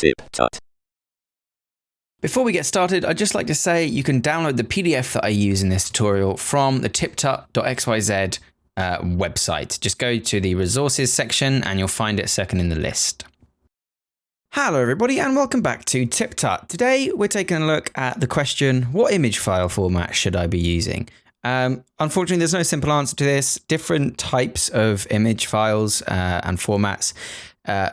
TipTut. Before we get started, I'd just like to say you can download the PDF that I use in this tutorial from the tiptut.xyz website. Just go to the resources section and you'll find it second in the list. Hello everybody and welcome back to TipTut. Today we're taking a look at the question, what image file format should I be using? Unfortunately, there's no simple answer to this. Different types of image files and formats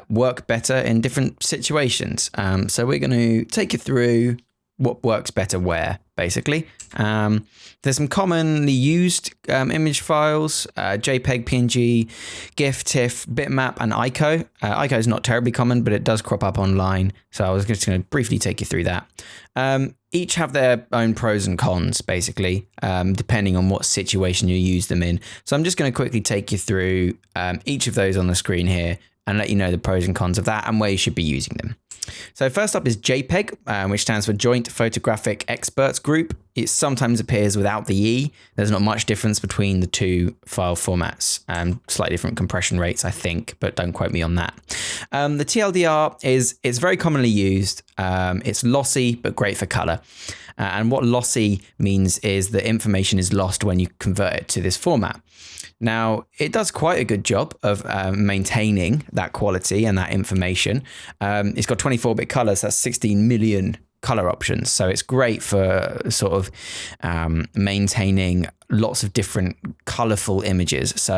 work better in different situations. So we're going to take you through what works better where, basically. There's some commonly used image files, JPEG, PNG, GIF, TIFF, Bitmap, and ICO. ICO is not terribly common, but it does crop up online. So I was just going to briefly take you through that. Each have their own pros and cons, basically, depending on what situation you use them in. So I'm just going to quickly take you through each of those on the screen here and let you know the pros and cons of that and where you should be using them. So first up is JPEG, which stands for Joint Photographic Experts Group. It sometimes appears without the E. There's not much difference between the two file formats. Slightly different compression rates, I think, but don't quote me on that. The TLDR it's very commonly used. It's lossy, but great for color. And what lossy means is the information is lost when you convert it to this format. Now, it does quite a good job of maintaining that quality and that information. It's got 24-bit colors, that's 16 million color options. So it's great for sort of maintaining lots of different colorful images. So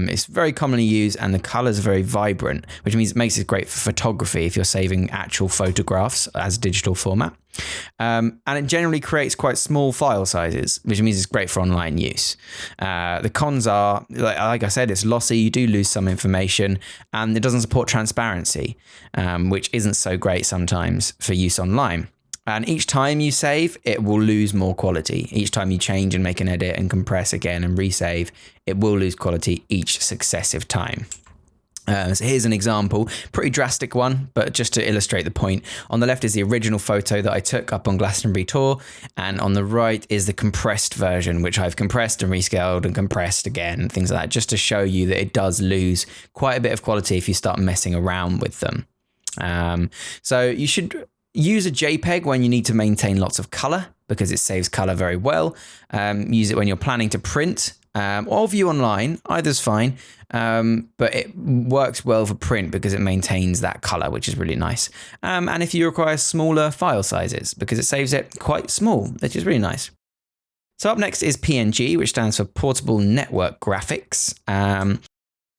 it's very commonly used and the colors are very vibrant, which means it makes it great for photography if you're saving actual photographs as digital format. And it generally creates quite small file sizes, which means it's great for online use. The cons are, like I said, it's lossy, you do lose some information, and it doesn't support transparency, which isn't so great sometimes for use online. And each time you save, it will lose more quality. Each time you change and make an edit and compress again and resave, it will lose quality each successive time. So here's an example, pretty drastic one, but just to illustrate the point. On the left is the original photo that I took up on Glastonbury Tour, and on the right is the compressed version, which I've compressed and rescaled and compressed again, and things like that, just to show you that it does lose quite a bit of quality if you start messing around with them. So you should use a JPEG when you need to maintain lots of color because it saves color very well. Use it when you're planning to print or view online, either's fine. But it works well for print because it maintains that color, which is really nice. And if you require smaller file sizes because it saves it quite small, which is really nice. So up next is PNG, which stands for Portable Network Graphics.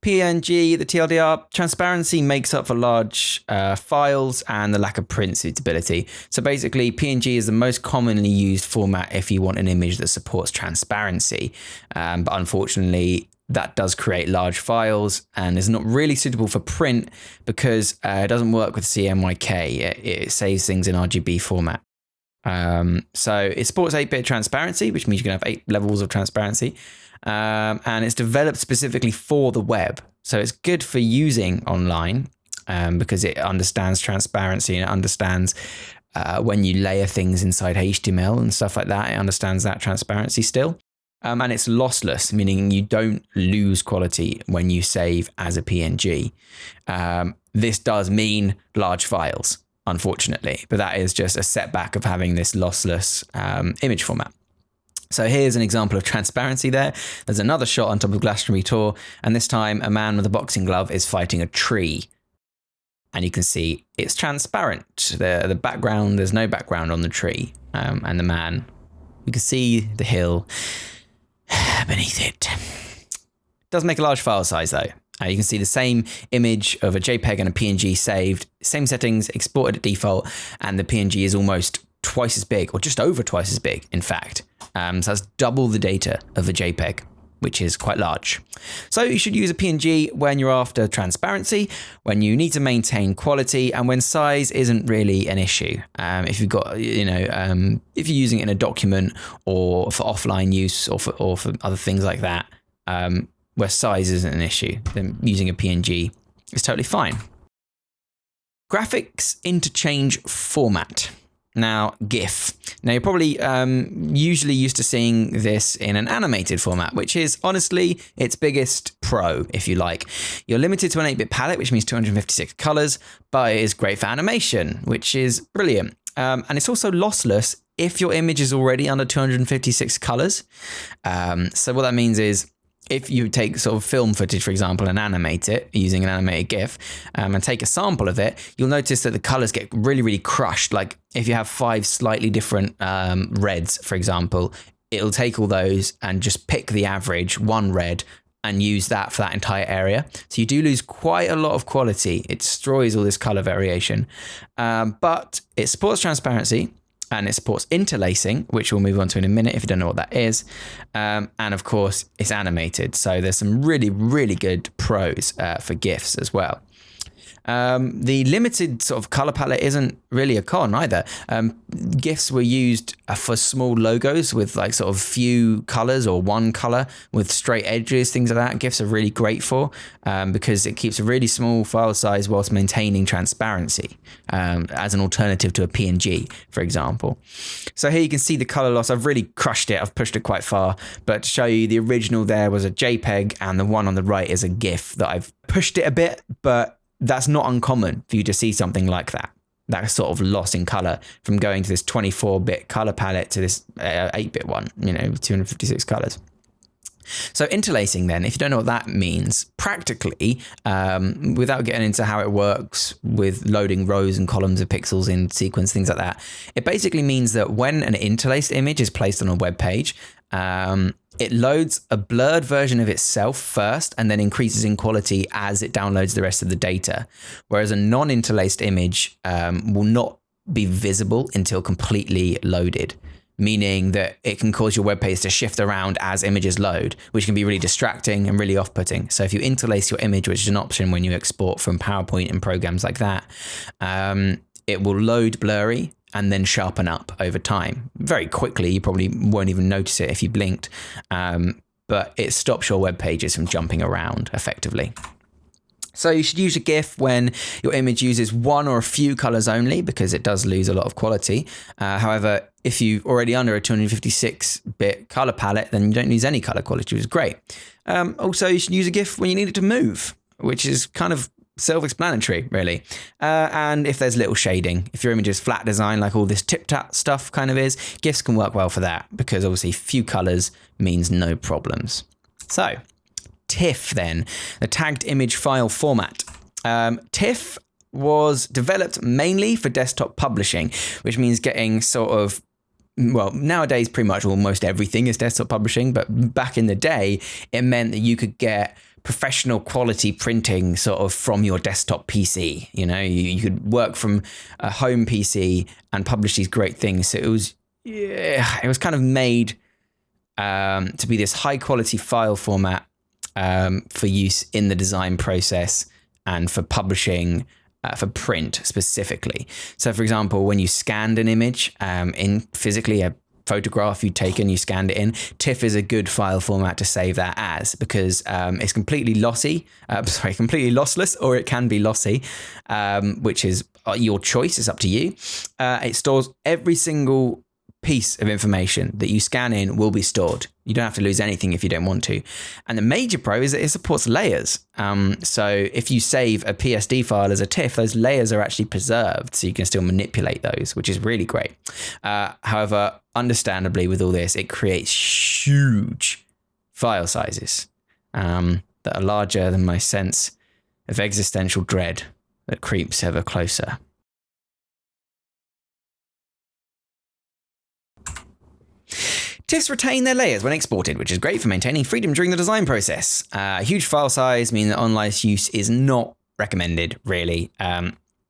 PNG, the TLDR, transparency makes up for large files and the lack of print suitability. So basically, PNG is the most commonly used format if you want an image that supports transparency. But unfortunately, that does create large files and is not really suitable for print because it doesn't work with CMYK. It saves things in RGB format. So it supports 8-bit transparency, which means you can have 8 levels of transparency. And it's developed specifically for the web. So it's good for using online because it understands transparency and it understands when you layer things inside HTML and stuff like that. It understands that transparency still. And it's lossless, meaning you don't lose quality when you save as a PNG. This does mean large files, unfortunately, but that is just a setback of having this lossless image format. So here's an example of transparency there. There's another shot on top of Glastonbury Tour, and this time a man with a boxing glove is fighting a tree. And you can see it's transparent. The background, there's no background on the tree. And the man, you can see the hill beneath it. Does make a large file size though. You can see the same image of a JPEG and a PNG saved, same settings, exported at default, and the PNG is almost twice as big, or just over twice as big, in fact. So that's double the data of a JPEG, which is quite large. So you should use a PNG when you're after transparency, when you need to maintain quality, and when size isn't really an issue. If you've got, if you're using it in a document or for offline use or for other things like that, where size isn't an issue, then using a PNG is totally fine. Graphics interchange format. Now, GIF. Now, you're probably usually used to seeing this in an animated format, which is honestly its biggest pro, if you like. You're limited to an 8-bit palette, which means 256 colors, but it is great for animation, which is brilliant. And it's also lossless if your image is already under 256 colors. So what that means is, if you take sort of film footage, for example, and animate it using an animated GIF and take a sample of it, you'll notice that the colors get really, really crushed. Like if you have 5 slightly different reds, for example, it'll take all those and just pick the average, one red, and use that for that entire area. So you do lose quite a lot of quality. It destroys all this color variation, but it supports transparency. And it supports interlacing, which we'll move on to in a minute if you don't know what that is. And of course, it's animated. So there's some really, really good pros for GIFs as well. The limited sort of color palette isn't really a con either. GIFs were used for small logos with like sort of few colors or one color with straight edges, things like that. GIFs are really great for because it keeps a really small file size whilst maintaining transparency as an alternative to a PNG, for example. So here you can see the color loss. I've really crushed it. I've pushed it quite far, but to show you, the original there was a JPEG and the one on the right is a GIF that I've pushed it a bit, but that's not uncommon for you to see something like that. That sort of loss in color from going to this 24-bit color palette to this 8-bit one, 256 colors. So interlacing then, if you don't know what that means, practically, without getting into how it works with loading rows and columns of pixels in sequence, things like that, it basically means that when an interlaced image is placed on a web page, it loads a blurred version of itself first and then increases in quality as it downloads the rest of the data. Whereas a non-interlaced image will not be visible until completely loaded, meaning that it can cause your web page to shift around as images load, which can be really distracting and really off-putting. So if you interlace your image, which is an option when you export from PowerPoint and programs like that, it will load blurry and then sharpen up over time. Very quickly, you probably won't even notice it if you blinked, but it stops your web pages from jumping around effectively. So you should use a GIF when your image uses one or a few colors only, because it does lose a lot of quality. However, if you're already under a 256-bit color palette, then you don't lose any color quality, which is great. Also, you should use a GIF when you need it to move, which is kind of self-explanatory, really. And if there's little shading, if your image is flat design, like all this TipTut stuff kind of is, GIFs can work well for that, because obviously few colors means no problems. So, TIFF then, the tagged image file format. TIFF was developed mainly for desktop publishing, which means getting sort of, well, nowadays pretty much almost everything is desktop publishing, but back in the day, it meant that you could get professional quality printing sort of from your desktop PC. You could work from a home PC and publish these great things. So it was kind of made to be this high quality file format for use in the design process and for publishing, for print specifically. So for example, when you scanned an image in physically a photograph you'd taken, you scanned it in, TIFF is a good file format to save that as, because it's completely completely lossless, or it can be lossy, which is your choice, it's up to you. It stores every single piece of information that you scan in will be stored. You don't have to lose anything if you don't want to. And the major pro is that it supports layers. So if you save a PSD file as a TIFF, those layers are actually preserved, so you can still manipulate those, which is really great. However, understandably with all this, it creates huge file sizes that are larger than my sense of existential dread that creeps ever closer. TIFFs retain their layers when exported, which is great for maintaining freedom during the design process. Huge file size means that online use is not recommended, really.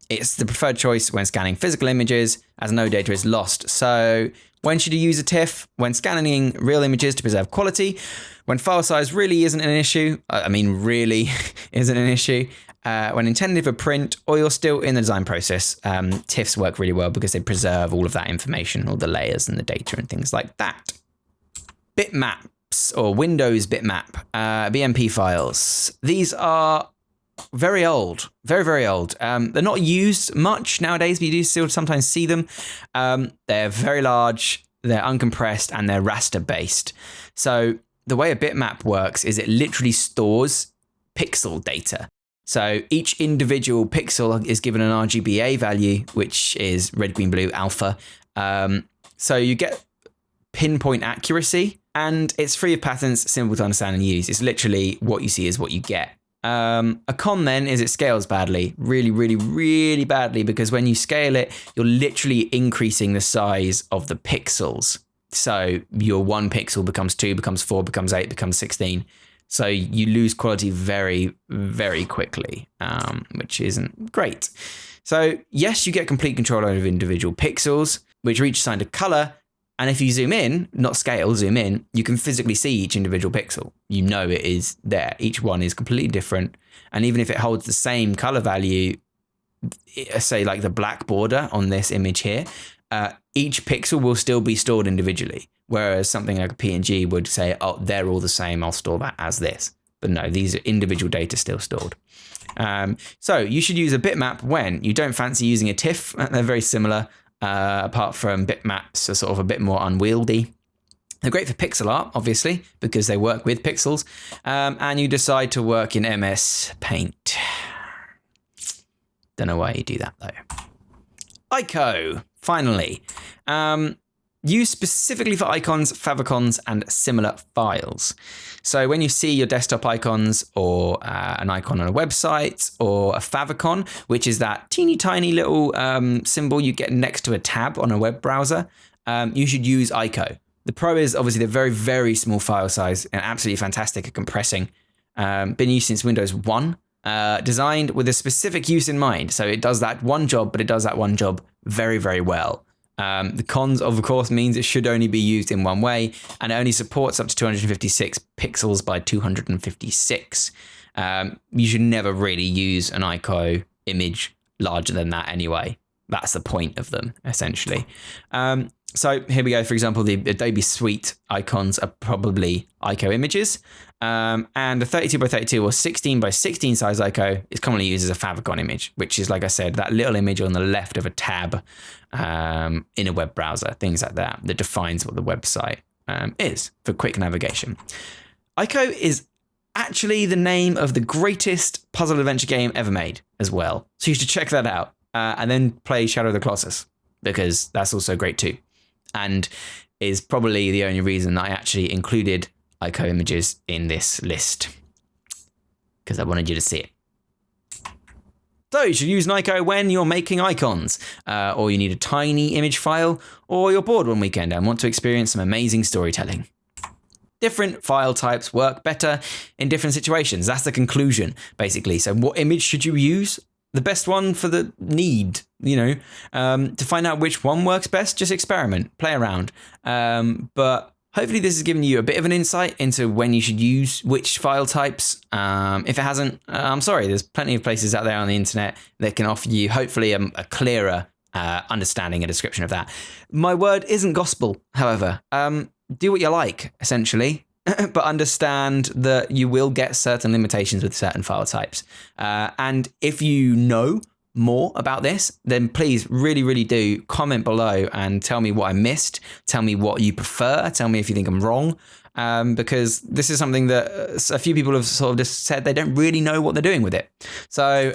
It's the preferred choice when scanning physical images, as no data is lost. So when should you use a TIFF? When scanning real images to preserve quality, when file size really isn't an issue, really isn't an issue, when intended for print, or you're still in the design process, TIFFs work really well because they preserve all of that information, all the layers and the data and things like that. Bitmaps or Windows bitmap, BMP files. These are very old, very, very old. They're not used much nowadays, but you do still sometimes see them. They're very large, they're uncompressed, and they're raster based. So the way a bitmap works is it literally stores pixel data. So each individual pixel is given an RGBA value, which is red, green, blue, alpha. So you get pinpoint accuracy, and it's free of patterns, simple to understand and use. It's literally what you see is what you get. A con then is it scales badly, really, really, really badly, because when you scale it, you're literally increasing the size of the pixels. So your 1 pixel becomes 2, becomes 4, becomes 8, becomes 16. So you lose quality very, very quickly, which isn't great. So yes, you get complete control over individual pixels, which are each assigned a color. And if you zoom in, not scale, zoom in, you can physically see each individual pixel. You know it is there. Each one is completely different. And even if it holds the same color value, say like the black border on this image here, each pixel will still be stored individually. Whereas something like a PNG would say, oh, they're all the same, I'll store that as this. But no, these are individual data still stored. So you should use a bitmap when you don't fancy using a TIFF. They're very similar, apart from bitmaps are sort of a bit more unwieldy. They're great for pixel art, obviously, because they work with pixels. And you decide to work in MS Paint. Don't know why you do that, though. ICO, finally. Used specifically for icons, favicons, and similar files. So when you see your desktop icons or an icon on a website or a favicon, which is that teeny tiny little symbol you get next to a tab on a web browser, you should use ICO. The pro is obviously the very, very small file size and absolutely fantastic at compressing. Been used since Windows 1. Designed with a specific use in mind. So it does that one job, but it does that one job very, very well. The cons, of course, means it should only be used in one way, and it only supports up to 256 pixels by 256. You should never really use an ICO image larger than that anyway. That's the point of them, essentially. So here we go. For example, the Adobe Suite icons are probably ICO images. And a 32 by 32 or 16 by 16 size ICO is commonly used as a favicon image, which is, like I said, that little image on the left of a tab in a web browser, things like that, that defines what the website is for quick navigation. ICO is actually the name of the greatest puzzle adventure game ever made as well. So you should check that out and then play Shadow of the Colossus, because that's also great too. And is probably the only reason I actually included ICO images in this list, because I wanted you to see it. So you should use an ICO when you're making icons, or you need a tiny image file, or you're bored one weekend and want to experience some amazing storytelling. Different file types work better in different situations. That's the conclusion, basically. So what image should you use? The best one for the need, to find out which one works best, just experiment, play around. But hopefully this has given you a bit of an insight into when you should use which file types. If it hasn't, I'm sorry, there's plenty of places out there on the internet that can offer you hopefully a clearer understanding and description of that. My word isn't gospel, however. Do what you like, essentially. But understand that you will get certain limitations with certain file types. And if you know more about this, then please really, really do comment below and tell me what I missed. Tell me what you prefer. Tell me if you think I'm wrong. Because this is something that a few people have sort of just said they don't really know what they're doing with it. So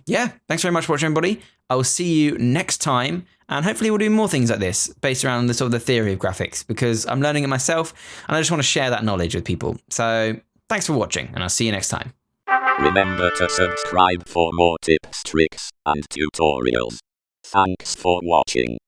yeah, thanks very much for watching, everybody. I will see you next time. And hopefully we'll do more things like this based around the sort of the theory of graphics, because I'm learning it myself and I just want to share that knowledge with people. So thanks for watching, and I'll see you next time. Remember to subscribe for more tips, tricks, and tutorials. Thanks for watching.